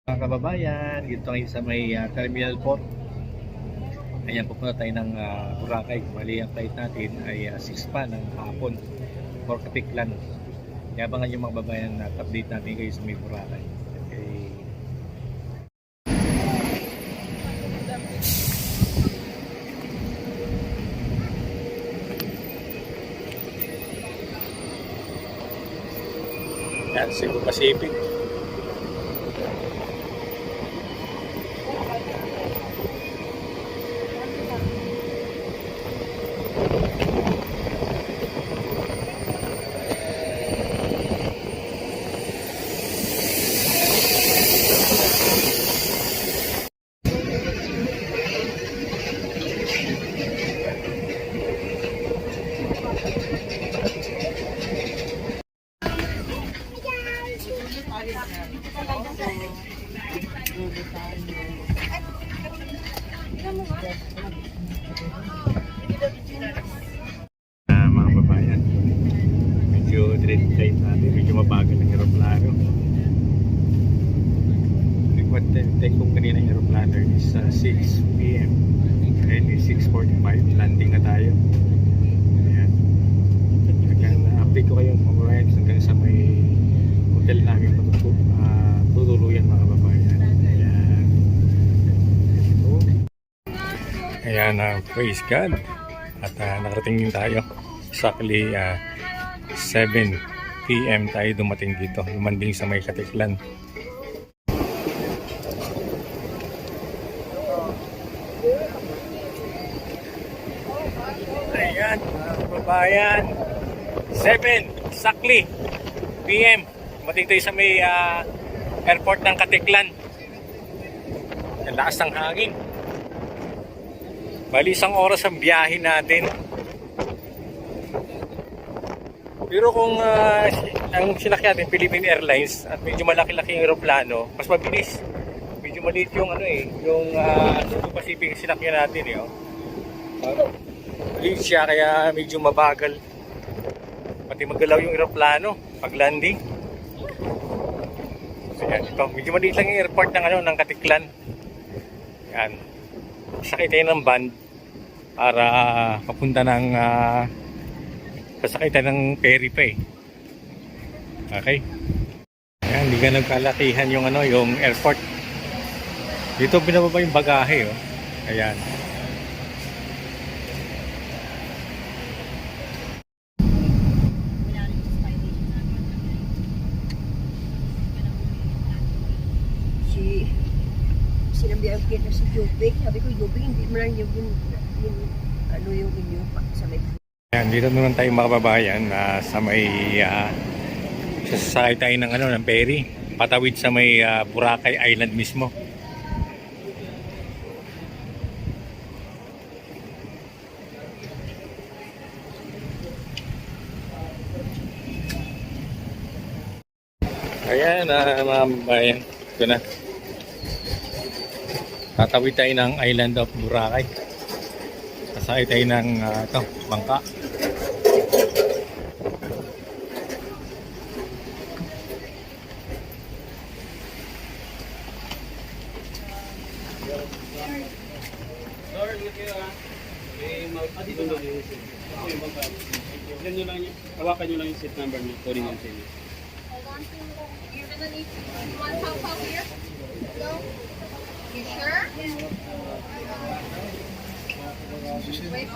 Mga kababayan, dito ngayon sa may Terminal Port. Ayan, pupunta tayo ng Boracay. Bali, ang flight natin ay 6 pa ng hapon for Katiklan. Kaya abangan yung mga kababayan na update natin kayo sa may Boracay. Okay. Yan, Cebu Pacific. Mga babayan, medyo trade flight natin, medyo mabagal ng aeroplano. What take kong kanina ng aeroplano is 6 PM and is 6:45, landing na tayo. Ayan, hanggang update ko kayo mga babayan hanggang sa may hotel namin tutuluyan mga babayan. Ayan, praise God. At nakarating din tayo. Exactly 7 PM tayo dumating dito. Lumanding sa may Katiklan. Ayan, babayan. 7 exactly PM. Dumating tayo sa may airport ng Katiklan. Ang lakas ng hangin. Bali, 1 oras ang biyahe natin. Pero kung ang sinakyan natin Philippine Airlines at medyo malaki-laki yung aeroplano, mas mabilis. Medyo maliit yung yung Cebu Pacific sinakyan natin maliit siya kaya medyo mabagal. Pati magalaw yung aeroplano pag landing. So, yan, ito, medyo maliit lang yung airport ng Katiklan. Yan. Sakay tayo ng van para papunta ng sasakay tayo ng ferry pa Okay. Ayan, hindi ka nagkalakihan yung yung airport. Dito binababa yung bagahe Ayan. Sinabihan kita si Jobing. Sabi ko, Jobing, hindi mo lang yung inyo sa may... Ayan, dito naman tayo mga kababayan sa may sasakay tayo ng ferry. Patawid sa may Boracay Island mismo. Ayan, mga kababayan. Ito na. Tatawid tayo ng Island of Boracay. Sasakay tayo ng bangka. Hawakan nyo lang yung seat number niyo. Kunin yung seat niyo. You're gonna need one pao here? No? You sure? Wait.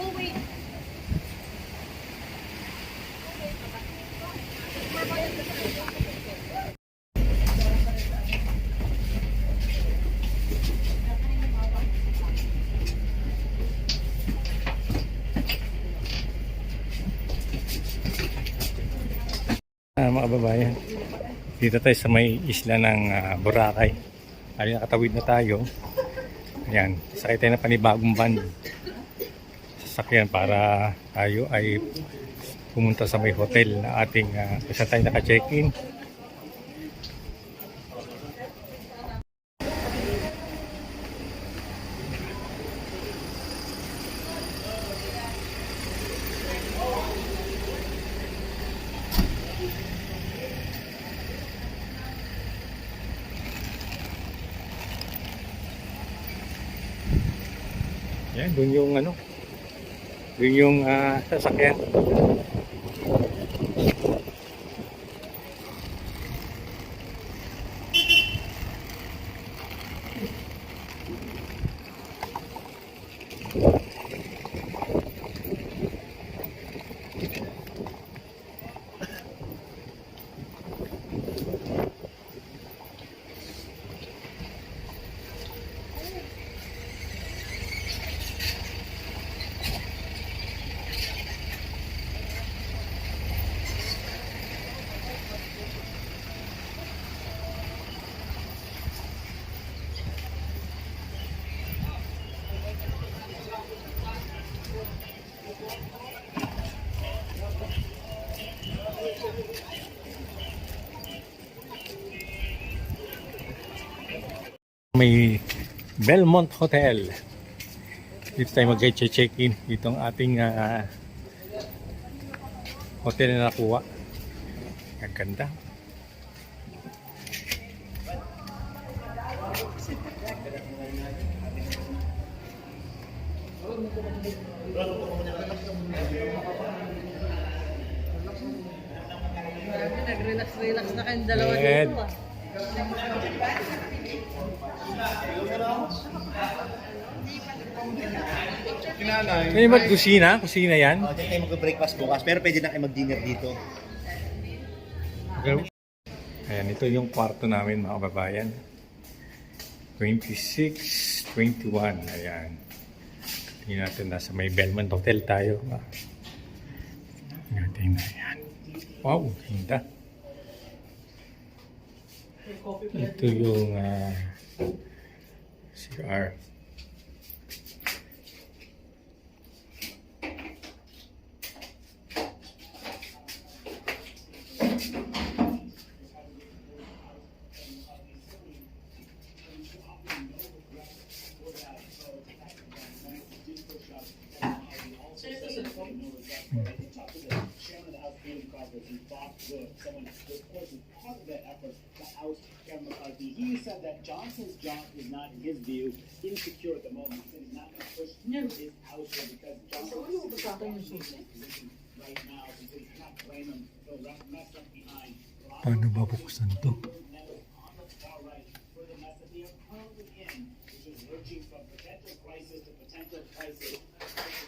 Oh, wait. Mga kababayan, dito tayo sa may isla ng Boracay. Ay, nakatawid na tayo. Ayan, sakay tayo ng panibagong van sasakyan para tayo ay pumunta sa may hotel na ating kung tayo naka-check-in. Ayan, doon yung ano, doon yung sasakyan. May Belmont Hotel. Dito tayo mag-check-in. Itong ating hotel na nakuha. Ang ganda. Nag-relax na kayong dalawa Ed. dito ah. May kusina? Kusina yan? Diyan tayo mag-breakfast bukas, pero pwede na kayo mag-dinner dito. Ayan, ito yung kwarto namin mga kababayan. 26, 21. Ayan. Tingnan natin, nasa may Belmont Hotel tayo. Tingnan na yan. Wow, ganda. Ito yung CR. He said that Johnson's job is not, in his view, insecure at the moment. He said he's not going to push his ouster because Johnson right now, he said he cannot blame him. He'll mess up behind. Paano babuksan to? For the mess that they are currently in, which is lurching from potential crisis to potential crisis,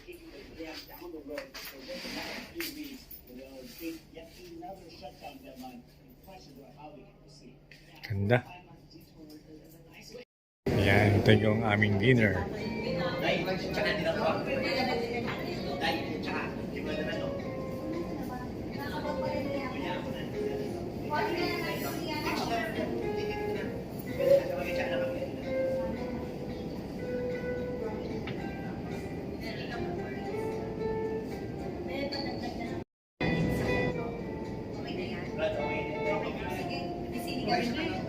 kicking the can down the road for just another few weeks. They'll take yet another shutdown deadline and questions about how we can proceed. Ganda. Ayan, ito yung aming dinner. Sige,